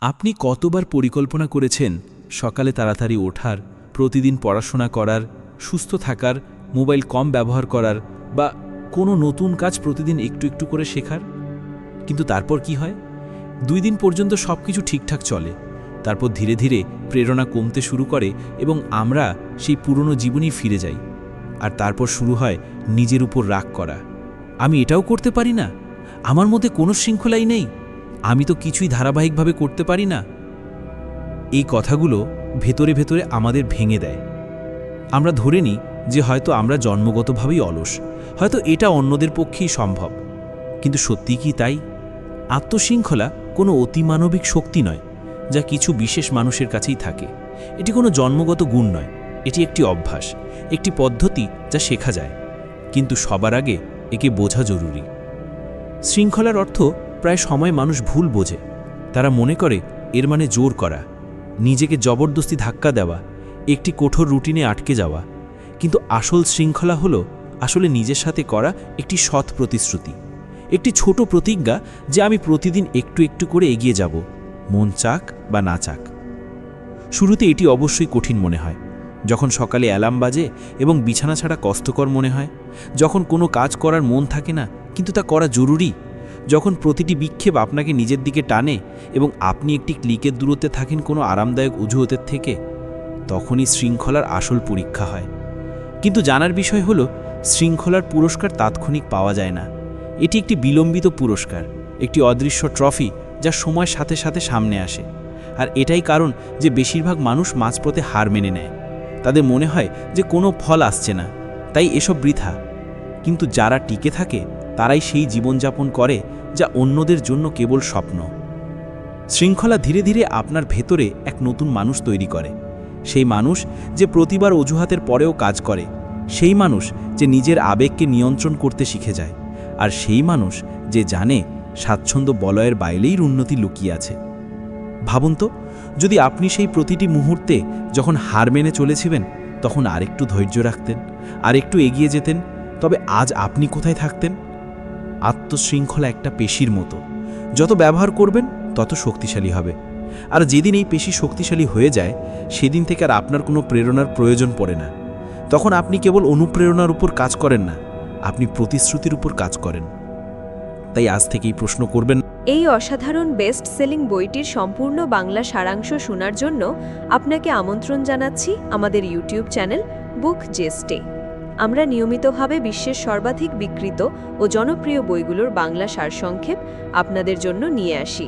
আপনি কতবার পরিকল্পনা করেছেন সকালে তাড়াতাড়ি ওঠার, প্রতিদিন পড়াশোনা করার, সুস্থ থাকার, মোবাইল কম ব্যবহার করার বা কোনো নতুন কাজ প্রতিদিন একটু একটু করে শেখার? কিন্তু তারপর কি হয়? 2 দিন পর্যন্ত সব কিছু ঠিকঠাক চলে, তারপর ধীরে ধীরে প্রেরণা কমতে শুরু করে এবং আমরা সেই পুরনো জীবনেই ফিরে যাই। আর তারপর শুরু হয় নিজের উপর রাগ করা। আমি এটাও করতে পারি না, আমার মধ্যে কোনো শৃঙ্খলাই নেই, আমি তো কিছুই ধারাবাহিকভাবে করতে পারি না। এই কথাগুলো ভেতরে ভেতরে আমাদের ভেঙে দেয়। আমরা ধরে নিই যে হয়তো আমরা জন্মগতভাবেই অলস, হয়তো এটা অন্যদের পক্ষেই সম্ভব। কিন্তু সত্যি কি তাই? আত্মশৃঙ্খলা কোনো অতিমানবিক শক্তি নয় যা কিছু বিশেষ মানুষের কাছেই থাকে। এটি কোনো জন্মগত গুণ নয়, এটি একটি অভ্যাস, একটি পদ্ধতি যা শেখা যায়। কিন্তু সবার আগে একে বোঝা জরুরি। শৃঙ্খলার অর্থ প্রায় সময় মানুষ ভুল বোঝে। তারা মনে করে এর মানে জোর করা, নিজেকে জবরদস্তি ধাক্কা দেওয়া, একটি কঠোর রুটিনে আটকে যাওয়া। কিন্তু আসল শৃঙ্খলা হলো আসলে নিজের সাথে করা একটি সৎ প্রতিশ্রুতি, একটি ছোট প্রতিজ্ঞা যে আমি প্রতিদিন একটু একটু করে এগিয়ে যাব, মন চাক বা না চাক। শুরুতে এটি অবশ্যই কঠিন মনে হয়, যখন সকালে অ্যালার্ম বাজে এবং বিছানা ছাড়া কষ্টকর মনে হয়, যখন কোনো কাজ করার মন থাকে না কিন্তু তা করা জরুরি, যখন প্রতিটি বিক্ষেপ আপনাকে নিজের দিকে টানে এবং আপনি একটি ক্লিকের দূরত্বে থাকেন কোনো আরামদায়ক অজুহাতের থেকে, তখনই শৃঙ্খলার আসল পরীক্ষা হয়। কিন্তু জানার বিষয় হলো, শৃঙ্খলার পুরস্কার তাৎক্ষণিক পাওয়া যায় না। এটি একটি বিলম্বিত পুরস্কার, একটি অদৃশ্য ট্রফি যা সময়ের সাথে সাথে সামনে আসে। আর এটাই কারণ যে বেশিরভাগ মানুষ মাঝপথে হার মেনে নেয়। তাদের মনে হয় যে কোনো ফল আসছে না, তাই এসব বৃথা। কিন্তু যারা টিকে থাকে তারাই সেই জীবনযাপন করে যা অন্যদের জন্য কেবল স্বপ্ন। শৃঙ্খলা ধীরে ধীরে আপনার ভেতরে এক নতুন মানুষ তৈরি করে। সেই মানুষ যে প্রতিবার অজুহাতের পরেও কাজ করে, সেই মানুষ যে নিজের আবেগকে নিয়ন্ত্রণ করতে শিখে যায়, আর সেই মানুষ যে জানে স্বাচ্ছন্দ্য বলয়ের বাইরেই উন্নতি লুকিয়ে আছে। ভাবুন তো, যদি আপনি সেই প্রতিটি মুহূর্তে যখন হার মেনে চলেছিলেন তখন আরেকটু ধৈর্য রাখতেন, আরেকটু এগিয়ে যেতেন, তবে আজ আপনি কোথায় থাকতেন? আত্মশৃঙ্খলা একটা পেশির মতো, যত ব্যবহার করবেন তত শক্তিশালী হবে। আর যেদিন এই পেশি শক্তিশালী হয়ে যায়, সেদিন থেকে আর আপনার কোনো প্রেরণার প্রয়োজন পড়ে না। তখন আপনি কেবল অনুপ্রেরণার উপর কাজ করেন না, আপনি প্রতিশ্রুতির উপর কাজ করেন। তাই আজ থেকেই প্রশ্ন করবেন। এই অসাধারণ বেস্ট সেলিং বইটির সম্পূর্ণ বাংলা সারাংশ শোনার জন্য আপনাকে আমন্ত্রণ জানাচ্ছি আমাদের ইউটিউব চ্যানেল বুক জেস্টে। আমরা নিয়মিতভাবে বিশ্বের সর্বাধিক বিক্রিত ও জনপ্রিয় বইগুলোর বাংলা সারসংক্ষেপ আপনাদের জন্য নিয়ে আসি।